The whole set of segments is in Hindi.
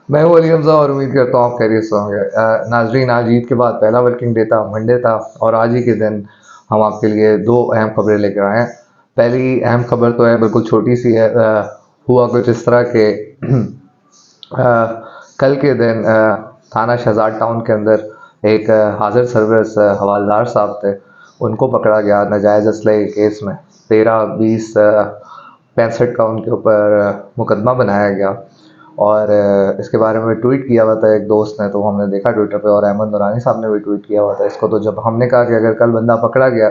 मैं हूँ अली हमजा और उम्मीद करता हूँ आप खैरियत से होंगे। नाजरीन, आज ईद के बाद पहला वर्किंग डे था, मंडे था और आज ही के दिन हम आपके लिए दो अहम खबरें लेकर आए हैं। पहली अहम खबर तो है, बिल्कुल छोटी सी है। हुआ कुछ इस तरह के कल के दिन थाना शहजाद टाउन के अंदर एक हाजिर सर्विस हवालदार साहब थे, उनको पकड़ा गया नाजायज़ असलहे के केस में। 13-20-65 का उनके ऊपर मुकदमा बनाया गया और इसके बारे में ट्वीट किया हुआ था एक दोस्त ने, तो हमने देखा ट्विटर पे, और अहमद नूरानी साहब ने भी ट्वीट किया हुआ था इसको। तो जब हमने कहा कि अगर कल बंदा पकड़ा गया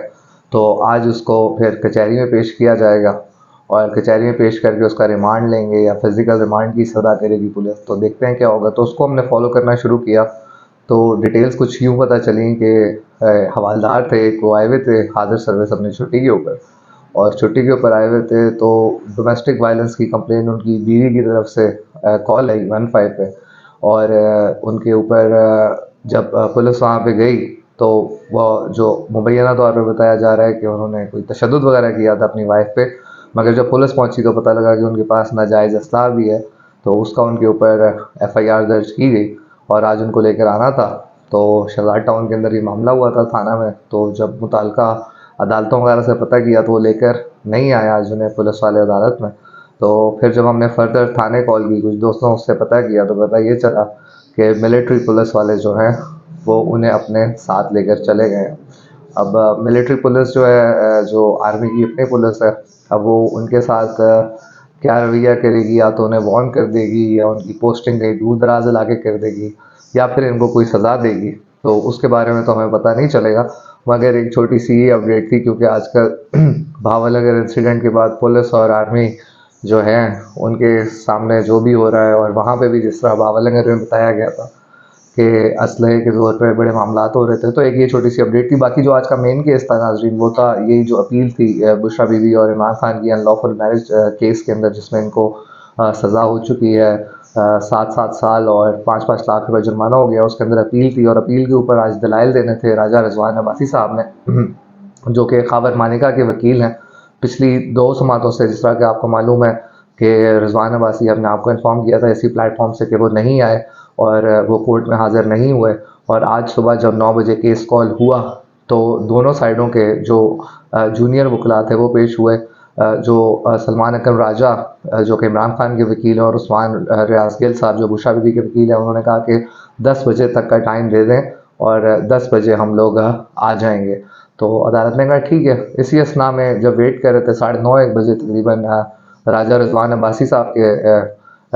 तो आज उसको फिर कचहरी में पेश किया जाएगा और कचहरी में पेश करके उसका रिमांड लेंगे या फिजिकल रिमांड की सदा करेगी पुलिस, तो देखते हैं क्या होगा। तो उसको हमने फॉलो करना शुरू किया। तो डिटेल्स कुछ यूँ पता चली कि हवालदार थे एक, वो आए हुए थे हाजिर सर्विस अपनी छुट्टी के ऊपर, और छुट्टी के ऊपर आए हुए थे तो डोमेस्टिक वायलेंस की कंप्लेन उनकी बीवी की तरफ से कॉल आई 15 पे। और उनके ऊपर जब पुलिस वहाँ पे गई तो वो जो मुबैना तौर पे बताया जा रहा है कि उन्होंने कोई तशद्दुद वगैरह किया था अपनी वाइफ पे, मगर जब पुलिस पहुंची तो पता लगा कि उनके पास नाजायज़ असलाह भी है। तो उसका उनके ऊपर एफआईआर दर्ज की गई और आज उनको लेकर आना था। तो शहजाद टाउन के अंदर ये मामला हुआ था थाना में। तो जब मुताल्लिका अदालतों वगैरह से पता किया तो वो लेकर नहीं आया आज उन्हें पुलिस वाले अदालत में। तो फिर जब हमने फर्दर थाने कॉल की, कुछ दोस्तों उससे पता किया, तो पता ये चला कि मिलिट्री पुलिस वाले जो हैं वो उन्हें अपने साथ लेकर चले गए हैं। अब मिलिट्री पुलिस जो है, जो आर्मी की अपनी पुलिस है, अब वो उनके साथ क्या रवैया करेगी, या तो उन्हें वार्न कर देगी या उनकी पोस्टिंग कहीं दूर दराज इलाके कर देगी या फिर इनको कोई सज़ा देगी, तो उसके बारे में तो हमें पता नहीं चलेगा। मगर एक छोटी सी ये अपडेट थी, क्योंकि आजकल भावनगर इंसिडेंट के बाद पुलिस और आर्मी जो है उनके सामने जो भी हो रहा है, और वहाँ पे भी जिस तरह भावनगर में बताया गया था कि असलहे के ज़ोर पे बड़े मामलात हो रहे थे। तो एक ये छोटी सी अपडेट थी। बाकी जो आज का मेन केस था नाजरीन, वो था यही जो अपील थी बुशरा बीवी और इमरान खान की अनलॉफुल मैरिज केस के अंदर, जिसमें इनको सज़ा हो चुकी है 7-7 साल और 5-5 लाख रुपए जुर्माना हो गया। उसके अंदर अपील थी और अपील के ऊपर आज दलाइल देने थे राजा रिजवान अब्बासी साहब ने, जो कि ख़ावर मानिका के वकील हैं पिछली 2 समातों से। जिस तरह कि आपको मालूम है कि रिजवान अब्बासी अपने आप को इन्फॉर्म किया था इसी प्लेटफॉर्म से कि वो नहीं आए और वो कोर्ट में हाज़िर नहीं हुए। और आज सुबह जब 9 बजे केस कॉल हुआ तो दोनों साइडों के जो जूनियर वकला थे वो पेश हुए। जो सलमान अकरम राजा जो कि इमरान खान के वकील हैं, और उस्मान रियाज गिल साहब जो बुशरा बीबी के वकील हैं, उन्होंने कहा कि 10 बजे तक का टाइम दे दें और 10 बजे हम लोग आ जाएंगे। तो अदालत ने कहा ठीक है। इसी असना में जब वेट कर रहे थे 9:30-1 बजे तकरीबन, राजा रिजवान अब्बासी साहब के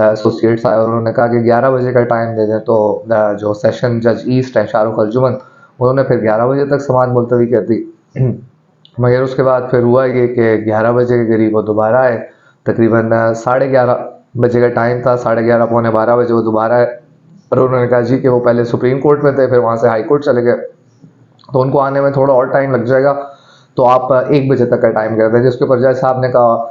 एसोसिएट्स आए और उन्होंने कहा कि 11 बजे का टाइम दे दें। तो जो सेशन जज ईस्ट है शाहरुख अर्जुमन, उन्होंने फिर 11 बजे तक समाअत मुलतवी कर दी। मगर उसके बाद फिर हुआ ये कि 11 बजे के करीब वो दोबारा आए। तकरीबन 11:30 बजे का टाइम था, 11:30-11:45 बजे वो दोबारा आए और उन्होंने कहा जी कि वो पहले सुप्रीम कोर्ट में थे, फिर वहाँ से हाई कोर्ट चले गए, तो उनको आने में थोड़ा और टाइम लग जाएगा, तो आप 1 बजे तक का टाइम कर दें। जिसके ऊपर जज साहब ने कहा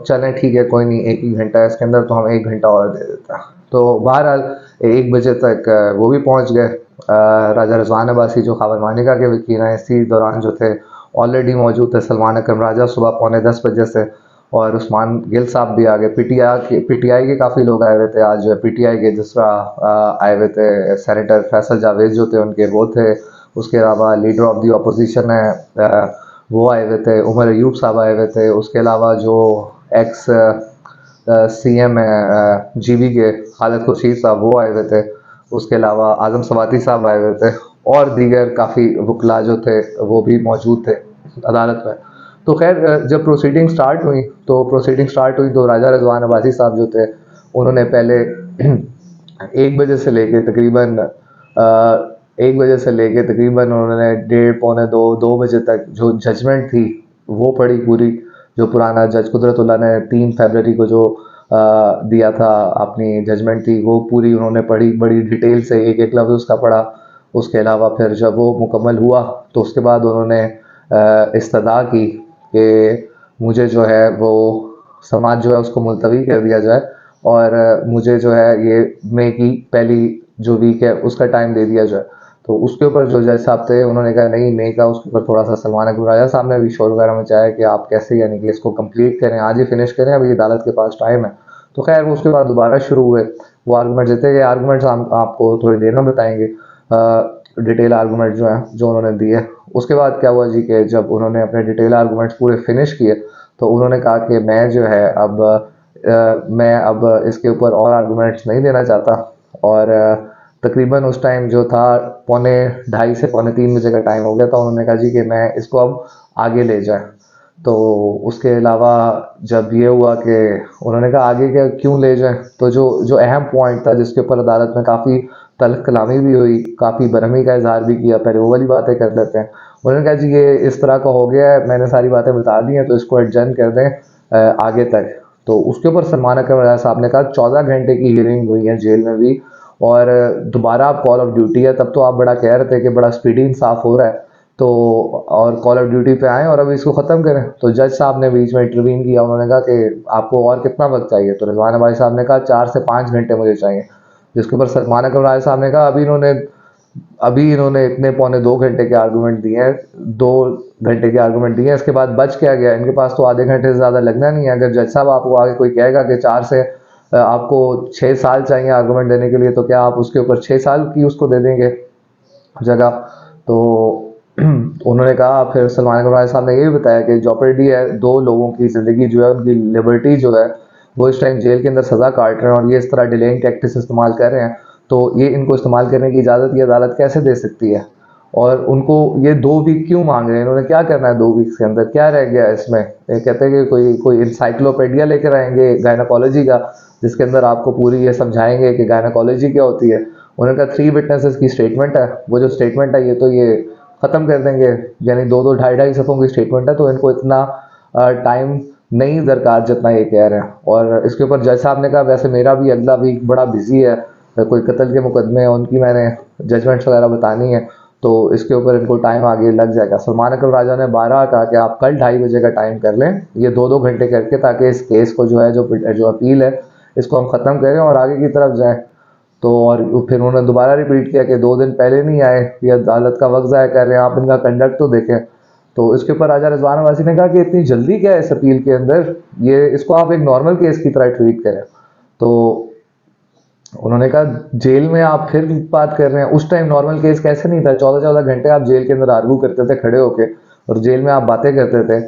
चलें ठीक है, कोई नहीं, एक ही घंटा है इसके अंदर, तो हम 1 घंटा और दे देते हैं। तो बहरहाल 1 बजे तक वो भी पहुंच गए। राजा रिजवान अब्बासी जो ख़ावर मानिका के वकील हैं, इसी दौरान जो थे ऑलरेडी मौजूद थे सलमान अकरम राजा सुबह 9:45 से, और उस्मान गिल साहब भी आ गए। पीटीआई के काफ़ी लोग आए हुए थे आज। पीटीआई के जिस तरह आए हुए थे सेनेटर फैसल जावेद जो थे उनके वो थे, उसके अलावा लीडर ऑफ दी अपोजिशन है वो आए हुए थे, उमर अयूब साहब आए हुए थे। उसके अलावा जो एक्स सीएम है जीबी के, खालिद खुर्शीद साहब, वो आए हुए थे। उसके अलावा आज़म सवाती साहब आए हुए थे और दीगर काफ़ी वकला जो थे वो भी मौजूद थे अदालत में। तो खैर जब प्रोसीडिंग स्टार्ट हुई तो राजा रिजवान अब्बासी साहब जो थे उन्होंने पहले 1 बजे से लेके तकरीबन 1 बजे से लेके तकरीबन उन्होंने 1:30 पौने 2 बजे तक जो जजमेंट थी वो पढ़ी पूरी। जो पुराना जज कुदरतुल्लाह ने 3 फरवरी को जो दिया था अपनी जजमेंट थी, वो पूरी उन्होंने पढ़ी, बड़ी डिटेल से एक एक लफ्ज़ उसका पढ़ा। उसके अलावा फिर जब वो मुकम्मल हुआ तो उसके बाद उन्होंने इस्तदा की कि मुझे जो है वो समाज जो है उसको मुलतवी कर दिया जाए, और मुझे जो है ये मई की पहली जो वीक है उसका टाइम दे दिया जाए। तो उसके ऊपर जो जज साहब थे उन्होंने कहा नहीं, मई का उसके ऊपर थोड़ा सा सलमान अकबर राजा साहब ने भी शोर वगैरह मचाया कि आप कैसे, यानी कि इसको कंप्लीट करें, आज ही फिनिश करें, अभी अदालत के पास टाइम है। तो खैर उसके बाद दोबारा शुरू हुए वो आर्गूमेंट देते गए। आर्गूमेंट्स हम आपको थोड़ी देर में बताएंगे, डिटेल आर्गूमेंट जो हैं जो उन्होंने दिए। उसके बाद क्या हुआ जी कि जब उन्होंने अपने डिटेल आर्गूमेंट्स पूरे फिनिश किए तो उन्होंने कहा कि मैं जो है अब मैं अब इसके ऊपर और आर्गूमेंट्स नहीं देना चाहता। और तकरीबन उस टाइम जो था पौने ढाई से पौने 3 बजे का टाइम हो गया था। उन्होंने कहा जी कि मैं इसको अब आगे ले जाएं। तो उसके अलावा जब ये हुआ कि उन्होंने कहा आगे क्या क्यों ले जाएं, तो जो जो अहम पॉइंट था जिसके ऊपर अदालत में काफ़ी तल्ख कलामी भी हुई, काफ़ी बरहमी का इजहार भी किया, पहले वो वाली बातें कर लेते हैं। उन्होंने कहा जी ये इस तरह का हो गया है, मैंने सारी बातें बता दी हैं तो इसको एडजर्न कर दें आगे तक। तो उसके ऊपर सलमान अकरम राजा साहब ने कहा 14 घंटे की हियरिंग हुई है जेल में भी, और दोबारा आप कॉल ऑफ ड्यूटी है, तब तो आप बड़ा कह रहे थे कि बड़ा स्पीडी इंसाफ हो रहा है, तो और कॉल ऑफ ड्यूटी पे आए और अब इसको ख़त्म करें। तो जज साहब ने बीच में इंटरवीन किया। उन्होंने कहा कि आपको और कितना वक्त चाहिए, तो रिजवान भाई साहब ने कहा 4 से 5 घंटे मुझे चाहिए। जिसके ऊपर सलमान अकरम राजा साहब ने कहा अभी इन्होंने इतने पौने 2 घंटे के आर्गूमेंट दिए हैं, 2 घंटे के आर्गूमेंट दिए हैं, इसके बाद बच क्या गया, इनके पास तो आधे घंटे से ज़्यादा लगना नहीं है। अगर जज साहब आपको आगे कोई कहेगा कि आपको 6 साल चाहिए आर्गूमेंट देने के लिए, तो क्या आप उसके ऊपर 6 साल की उसको दे देंगे जगह? तो उन्होंने कहा, फिर सलमान अकबर साहब ने ये भी बताया कि जॉपर्डी है, 2 लोगों की ज़िंदगी जो है, उनकी लिबर्टी जो है, वो इस टाइम जेल के अंदर सज़ा काट रहे हैं और ये इस तरह डिलेइंग टैक्टिक्स इस्तेमाल कर रहे हैं। तो ये इनको इस्तेमाल करने की इजाज़त ये अदालत कैसे दे सकती है? और उनको ये 2 वीक क्यों मांग रहे हैं? इन्होंने क्या करना है 2 वीक्स के अंदर? क्या रह गया है इसमें? ये कहते हैं कि कोई कोई इंसाइक्लोपीडिया लेकर आएंगे गायनाकोलॉजी का, जिसके अंदर आपको पूरी ये समझाएंगे कि गायनाकोलॉजी क्या होती है। उन्होंने कहा 3 विटनेसेस की स्टेटमेंट है, वो जो स्टेटमेंट है ये ख़त्म कर देंगे, यानी 2-2 ढाई-ढाई सफ़ों की स्टेटमेंट है, तो इनको इतना टाइम नहीं दरकार जितना ये कह रहे हैं। और इसके ऊपर जज साहब ने कहा वैसे मेरा भी अगला वीक बड़ा बिजी है, कोई कत्ल के मुकदमे हैं उनकी मैंने जजमेंट्स वगैरह बतानी है, तो इसके ऊपर इनको टाइम आगे लग जाएगा। सलमान अकरम राजा ने 12 कहा कि आप कल 2:30 बजे का टाइम कर लें, ये 2-2 घंटे करके, ताकि इस केस को जो है जो अपील है इसको हम ख़त्म करें और आगे की तरफ जाएँ। तो और फिर उन्होंने दोबारा रिपीट किया कि 2 दिन पहले नहीं आए, ये अदालत का वक्त ज़ाया कर रहे हैं, आप इनका कंडक्ट तो देखें। तो इसके ऊपर राजा रिजवान वासी ने कहा कि इतनी जल्दी क्या है इस अपील के अंदर, ये इसको आप एक नॉर्मल केस की तरह ट्रीट करें। तो उन्होंने कहा जेल में आप फिर बात कर रहे हैं, उस टाइम नॉर्मल केस कैसे नहीं था? 14-14 घंटे आप जेल के अंदर आर्गू करते थे खड़े होके, और जेल में आप बातें करते थे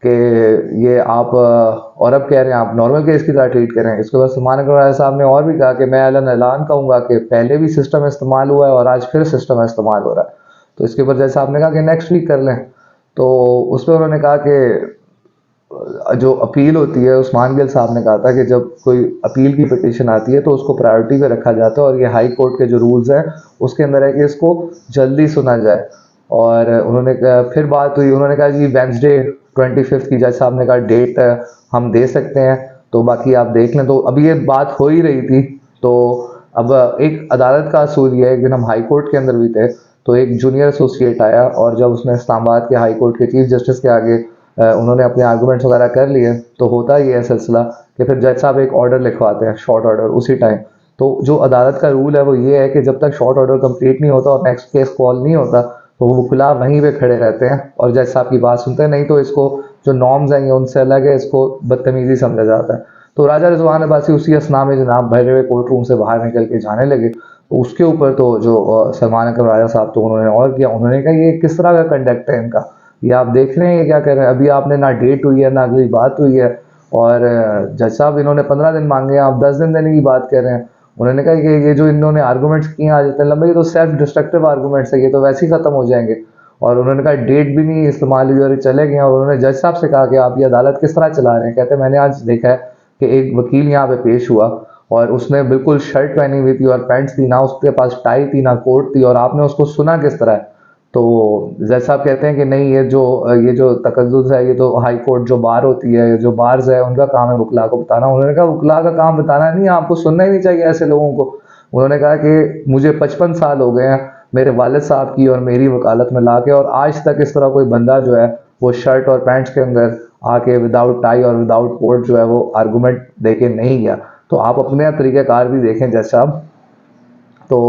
कि ये आप और अब कह रहे हैं आप नॉर्मल केस की तरह ट्रीट करें। इसके बाद सलमान अकबर साहब ने और भी कहा कि मैं ऐलान कहूँगा कि पहले भी सिस्टम इस्तेमाल हुआ है और आज फिर सिस्टम इस्तेमाल हो रहा है। तो इसके ऊपर जज साहब ने कहा कि नेक्स्ट वीक कर लें। तो उस पर उन्होंने कहा कि जो अपील होती है, उस्मान गिल साहब ने कहा था कि जब कोई अपील की पिटीशन आती है तो उसको प्रायोरिटी पे रखा जाता है, और ये हाई कोर्ट के जो रूल्स हैं उसके अंदर है कि इसको जल्दी सुना जाए। और उन्होंने फिर बात हुई, उन्होंने कहा जी वेंसडे 25 की, जज साहब ने कहा डेट हम दे सकते हैं, तो बाकी आप देख लें। तो अभी ये बात हो ही रही थी, तो अब एक अदालत का असूल ये है कि हम हाई कोर्ट के अंदर भी थे, तो एक जूनियर एसोसिएट आया और जब उसने इस्लामाबाद के हाई कोर्ट के चीफ जस्टिस के आगे उन्होंने अपने आर्गूमेंट्स वगैरह कर लिए, तो होता ही है सिलसिला कि फिर जज साहब एक ऑर्डर लिखवाते हैं, शॉर्ट ऑर्डर, उसी टाइम। तो जो अदालत का रूल है वो ये है कि जब तक शॉर्ट ऑर्डर कंप्लीट नहीं होता और नेक्स्ट केस कॉल नहीं होता, तो वो वकीला वहीं पे खड़े रहते हैं और जज साहब की बात सुनते हैं। नहीं तो इसको जो नॉर्म्स हैं उनसे अलग है, इसको बदतमीजी समझा जाता है। तो राजा रिजवान अब्बासी उसी असना में जनाब भरे हुए कोर्ट रूम से बाहर निकल के जाने लगे। तो उसके ऊपर तो जो सलमान अकबर राजा साहब, तो उन्होंने और किया, उन्होंने कहा ये किस तरह का कंडक्ट है इनका, ये आप देख रहे हैं ये क्या कर रहे हैं? अभी आपने ना डेट हुई है ना अगली बात हुई है, और जज साहब इन्होंने 15 दिन मांगे हैं, आप 10 दिन देने की बात कर रहे हैं। उन्होंने कहा कि ये जो इन्होंने आर्गूमेंट्स किए आज इतने लंबे, ये तो सेल्फ डिस्ट्रक्टिव आर्गूमेंट्स है, ये तो वैसे ही ख़त्म हो जाएंगे। और उन्होंने कहा डेट भी नहीं इस्तेमाल हुई और ये चले गए। और उन्होंने जज साहब से कहा कि आप ये अदालत किस तरह चला रहे हैं? कहते हैं मैंने आज देखा है कि एक वकील यहाँ पे पेश हुआ और उसने बिल्कुल शर्ट पहनी हुई थी और पैंट्स थी, ना उसके पास टाई थी ना कोट थी, और आपने उसको सुना किस तरह है? तो जज साहब कहते हैं कि नहीं, ये जो तकद्दुस है, ये तो हाई कोर्ट जो बार होती है, जो बार्स है, उनका काम है वकला को बताना। उन्होंने कहा वकला का काम बताना नहीं, आपको सुनना ही नहीं चाहिए ऐसे लोगों को। उन्होंने कहा कि मुझे 55 साल हो गए हैं मेरे वालिद साहब की और मेरी वकालत में ला के, और आज तक इस तरह कोई बंदा जो है वो शर्ट और पैंट्स के अंदर आके विदाउट टाई और विदाउट कोट जो है वो आर्गूमेंट दे के नहीं गया। तो आप अपने तरीक़ाकार भी देखें जज साहब। तो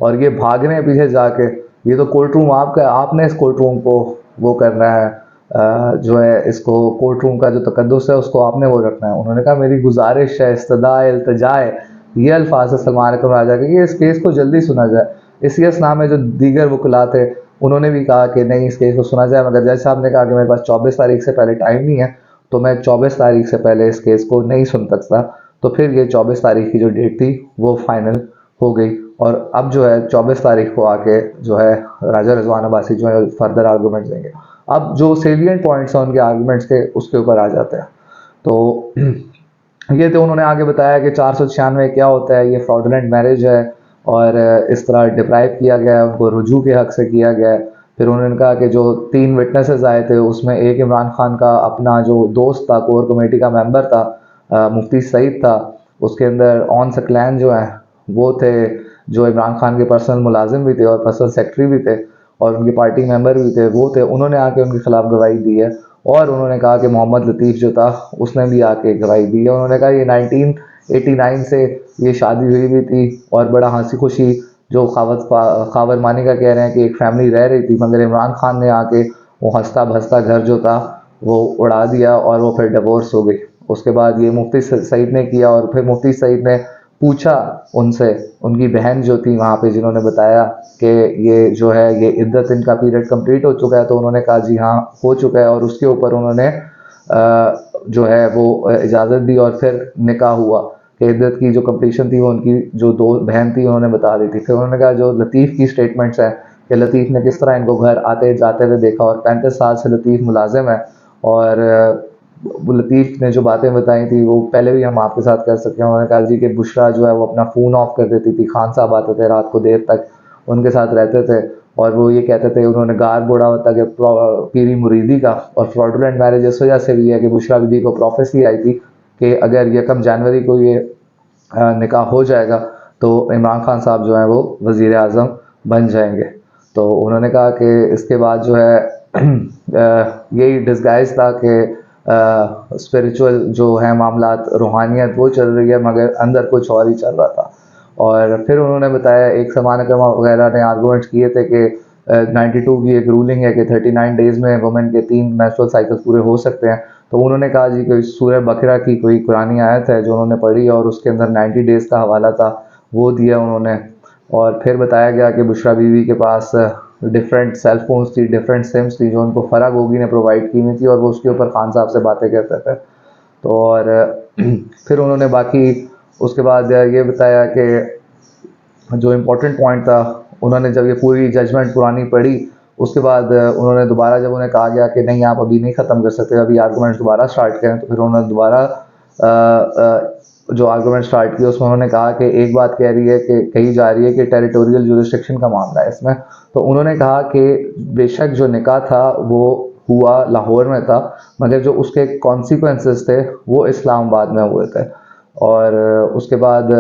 और ये भाग रहे हैं पीछे जाके, ये तो कोर्ट रूम आपका है, आपने इस कोर्ट रूम को वो करना है, जो है इसको कोर्ट रूम का जो तकद्दुस है उसको आपने वो रखना है। उन्होंने कहा मेरी गुजारिश है, इस्तदा है, इल्तिजा है ये अल्फाज है सलमान अकरम राजा के कि इस केस को जल्दी सुना जाए। इसी असना में जो दीगर वकला थे उन्होंने भी कहा कि नहीं, इस केस को सुना जाए, मगर जज साहब ने कहा कि मेरे पास 24 तारीख से पहले टाइम नहीं है, तो मैं 24 तारीख से पहले इस केस को नहीं सुन सकता। तो फिर ये 24 तारीख की जो डेट थी वो फाइनल हो गई, और अब जो है 24 तारीख को आके जो है राजा रिजवान अब्बासी जो है फर्दर आर्गूमेंट देंगे। अब जो सेलियंट पॉइंट्स हैं उनके आर्गूमेंट्स के, उसके ऊपर आ जाते हैं। तो ये तो उन्होंने आगे बताया कि 496 क्या होता है, ये फ्रॉडुलेंट मैरिज है और इस तरह डिप्राइव किया गया है, उनको रुजू के हक से किया गया है। फिर उन्होंने कहा कि जो 3 विटनेसेस आए थे उसमें एक इमरान खान का अपना जो दोस्त था, कोर कमेटी का मेंबर था, मुफ्ती सईद था। उसके अंदर ऑन सकलैन जो है वो थे, जो इमरान खान के पर्सनल मुलाजिम भी थे और पर्सनल सेक्रेटरी भी थे और उनकी पार्टी मेंबर भी थे, वो थे। उन्होंने आके उनके खिलाफ गवाही दी है और उन्होंने कहा कि मोहम्मद लतीफ़ जो था उसने भी आके गवाही दी है। उन्होंने कहा ये 1989 से ये शादी हुई हुई थी और बड़ा हंसी खुशी, जो खावर मानी का कह रहे हैं कि एक फैमिली रह रही थी, मगर इमरान खान ने आके वो हंसता भसता घर जो था वो उड़ा दिया और वो फिर डिवोर्स हो गई। उसके बाद ये मुफ्ती सईद ने किया और फिर मुफ्ती सईद ने पूछा उनसे, उनकी बहन जो थी वहाँ पे जिन्होंने बताया कि ये जो है ये इद्दत इनका पीरियड कंप्लीट हो चुका है, तो उन्होंने कहा जी हाँ हो चुका है, और उसके ऊपर उन्होंने जो है वो इजाज़त दी और फिर निकाह हुआ कि इद्दत की जो कंप्लीशन थी वो उनकी जो दो बहन थी उन्होंने बता दी थी। फिर उन्होंने कहा जो लतीफ़ की स्टेटमेंट्स हैं कि लतीफ़ ने किस तरह इनको घर आते जाते हुए देखा, और 35 साल से लतीफ़ मुलाजिम है, और वो लतीफ़ ने जो बातें बताई थी वो पहले भी हम आपके साथ कर सकते हैं। उन्होंने कहा जी कि बुशरा जो है वो अपना फ़ोन ऑफ कर देती थी, खान साहब आते थे रात को देर तक उनके साथ रहते थे, और वो ये कहते थे, उन्होंने गार बोड़ा होता कि पीरी मुरीदी का। और फ्रॉडुलेंट मैरिज इस वजह से भी है कि बुशरा बीबी को प्रोफेसी आई थी कि अगर 1 जनवरी को ये निकाह हो जाएगा तो इमरान खान साहब जो हैं वो वज़ीर आज़म बन जाएंगे। तो उन्होंने कहा कि इसके बाद जो है यही डिस्गाइज था कि स्पिरिचुअल जो है मामलात, रूहानियत वो चल रही है, मगर अंदर कुछ और ही चल रहा था। और फिर उन्होंने बताया, एक सलमान अकरम वगैरह ने आर्गूमेंट्स किए थे कि 92 की एक रूलिंग है कि 39 डेज़ में वुमेन के 3 मेंस्ट्रुअल साइकिल्स पूरे हो सकते हैं। तो उन्होंने कहा जी कोई सूरह बकरा की कोई कुरानी आयत है जो उन्होंने पढ़ी और उसके अंदर 90 डेज़ का हवाला था, वो दिया उन्होंने। और फिर बताया गया कि बुशरा बीवी के पास डिफरेंट सेल फोन्स थी, डिफरेंट सिम्स थी जो उनको फ़रा गोगी ने प्रोवाइड की हुई थी, और वो उसके ऊपर खान साहब से बातें करते थे। तो और फिर उन्होंने बाकी उसके बाद ये बताया कि जो इम्पोर्टेंट पॉइंट था, उन्होंने जब ये पूरी जजमेंट पुरानी पढ़ी उसके बाद उन्होंने दोबारा, जब उन्हें कहा गया कि नहीं आप अभी नहीं ख़त्म कर सकते, अभी आर्गूमेंट्स दोबारा स्टार्ट करें, तो फिर उन्होंने दोबारा जो आर्गूमेंट स्टार्ट किया उसमें उन्होंने कहा कि एक बात कह रही है कि कही जा रही है कि टेरिटोरियल जुरिस्डिक्शन का मामला है इसमें। तो उन्होंने कहा कि बेशक जो निकाह था वो हुआ लाहौर में था, मगर जो उसके कॉन्सिक्वेंसेस थे वो इस्लामाबाद में हुए थे। और उसके बाद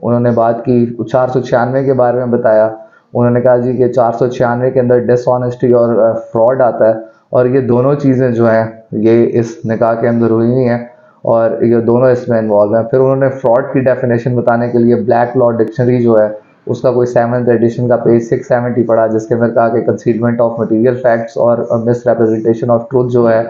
उन्होंने बात की 496 के बारे में बताया। उन्होंने कहा जी कि 496 के अंदर डिसऑनेस्टी और फ्रॉड आता है, और ये दोनों चीज़ें जो हैं ये इस निकाह के अंदर हुई नहीं है और ये दोनों इसमें इन्वॉल्व हैं। फिर उन्होंने फ्रॉड की डेफिनेशन बताने के लिए ब्लैक लॉ डिक्शनरी जो है उसका कोई 7th एडिशन का पेज 670 पढ़ा, जिसके अंदर कहा कि कंसीलमेंट ऑफ मटेरियल फैक्ट्स और मिस रिप्रेजेंटेशन ऑफ ट्रूथ जो है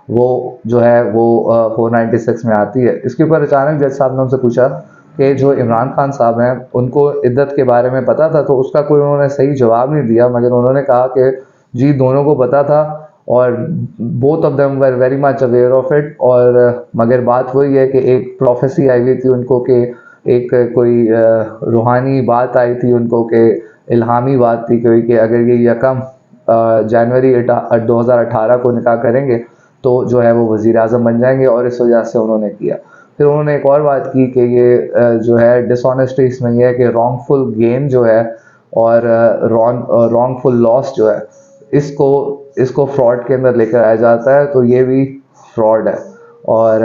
वो 496 में आती है। इसके ऊपर अचानक जज साहब ने उनसे पूछा कि जो इमरान खान साहब हैं उनको इद्दत के बारे में पता था, तो उसका कोई उन्होंने सही जवाब नहीं दिया, मगर उन्होंने कहा कि जी दोनों को पता था और both of them were very much aware of it. और मगर बात वही है कि एक प्रोफेसी आई हुई थी उनको कि एक कोई रूहानी बात आई थी उनको कि इल्हामी बात थी कोई कि अगर ये 1 जनवरी 2018 को निकाह करेंगे तो जो है वो वज़ीर आज़म बन जाएंगे, और इस वजह से उन्होंने किया। फिर उन्होंने एक और बात की कि ये जो है डिसऑनेस्टी इसमें यह है कि रॉन्गफुल गेन जो है और रॉन्गफुल लॉस जो है इसको इसको फ्रॉड के अंदर लेकर आया जाता है, तो ये भी फ्रॉड है। और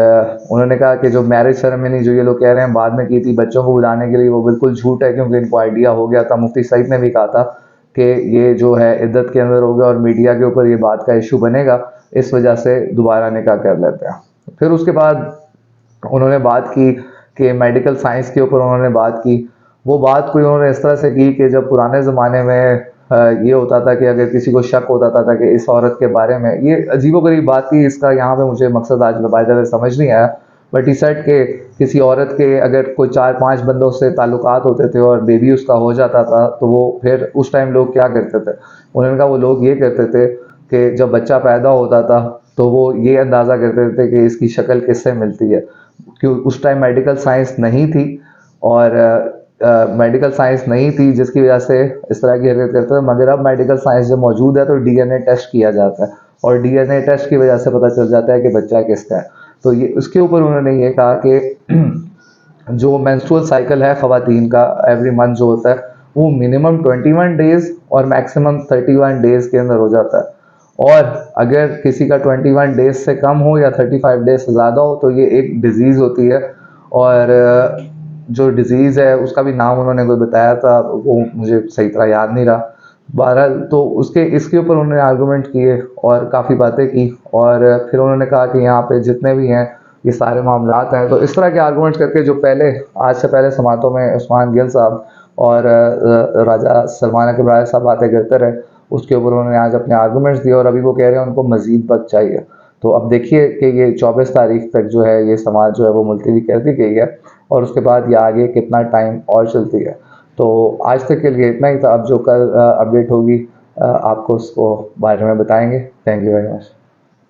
उन्होंने कहा कि जो मैरिज सेरेमनी जो ये लोग कह रहे हैं बाद में की थी बच्चों को बुलाने के लिए, वो बिल्कुल झूठ है, क्योंकि इनको आइडिया हो गया था। मुफ्ती सईद ने भी कहा था कि ये जो है इद्दत के अंदर हो गया और मीडिया के ऊपर ये बात का इशू बनेगा, इस वजह से दोबारा निकाह कर लेते हैं। फिर उसके बाद उन्होंने बात की कि मेडिकल साइंस के ऊपर उन्होंने बात की। वो बात कोई उन्होंने इस तरह से की कि जब पुराने ज़माने में ये होता था कि अगर किसी को शक होता था कि इस औरत के बारे में, ये अजीबोगरीब बात थी, इसका यहाँ पे मुझे मकसद आज बाय द वे समझ नहीं आया, बट ही सेड के किसी औरत के अगर कोई 4-5 बंदों से ताल्लुकात होते थे और बेबी उसका हो जाता था, तो वो फिर उस टाइम लोग क्या करते थे, उन्होंने कहा वो लोग ये करते थे कि जब बच्चा पैदा होता था तो वो ये अंदाज़ा करते थे कि इसकी शक्ल किससे मिलती है, क्यों उस टाइम मेडिकल साइंस नहीं थी। और मेडिकल साइंस नहीं थी जिसकी वजह से इस तरह की हरकत करते थे। मगर अब मेडिकल साइंस जब मौजूद है तो डीएनए टेस्ट किया जाता है और डीएनए टेस्ट की वजह से पता चल जाता है कि बच्चा किसका है। तो ये उसके ऊपर उन्होंने ये कहा कि जो मेंस्ट्रुअल साइकिल है ख़वातीन का एवरी मंथ जो होता है वो मिनिमम 21 डेज़ और मैक्सिमम 31 डेज़ के अंदर हो जाता है। और अगर किसी का 21 डेज़ से कम हो या 35 डेज़ से ज़्यादा हो तो ये एक डिज़ीज़ होती है। और जो डिज़ीज़ है उसका भी नाम उन्होंने कोई बताया था, वो मुझे सही तरह याद नहीं रहा। बहरहाल तो उसके इसके ऊपर उन्होंने आर्गूमेंट किए और काफ़ी बातें की। और फिर उन्होंने कहा कि यहाँ पे जितने भी हैं ये सारे मामलात हैं। तो इस तरह के आर्गूमेंट्स करके जो पहले आज से पहले समातों में उस्मान गिल साहब और राजा सलमान अकबर राय साहब बातें करते रहे, उसके ऊपर उन्होंने आज अपने आर्गूमेंट्स दिए और अभी वो कह रहे हैं उनको मज़ीद वक़्त चाहिए। तो अब देखिए कि ये 24 तारीख तक जो है ये समात जो है वो मुलतवी कर दी गई है और उसके बाद ये आगे कितना टाइम और चलती है। तो आज तक के लिए इतना ही था। अब जो कल अपडेट होगी आपको उसको बारे में बताएंगे। Thank you very much.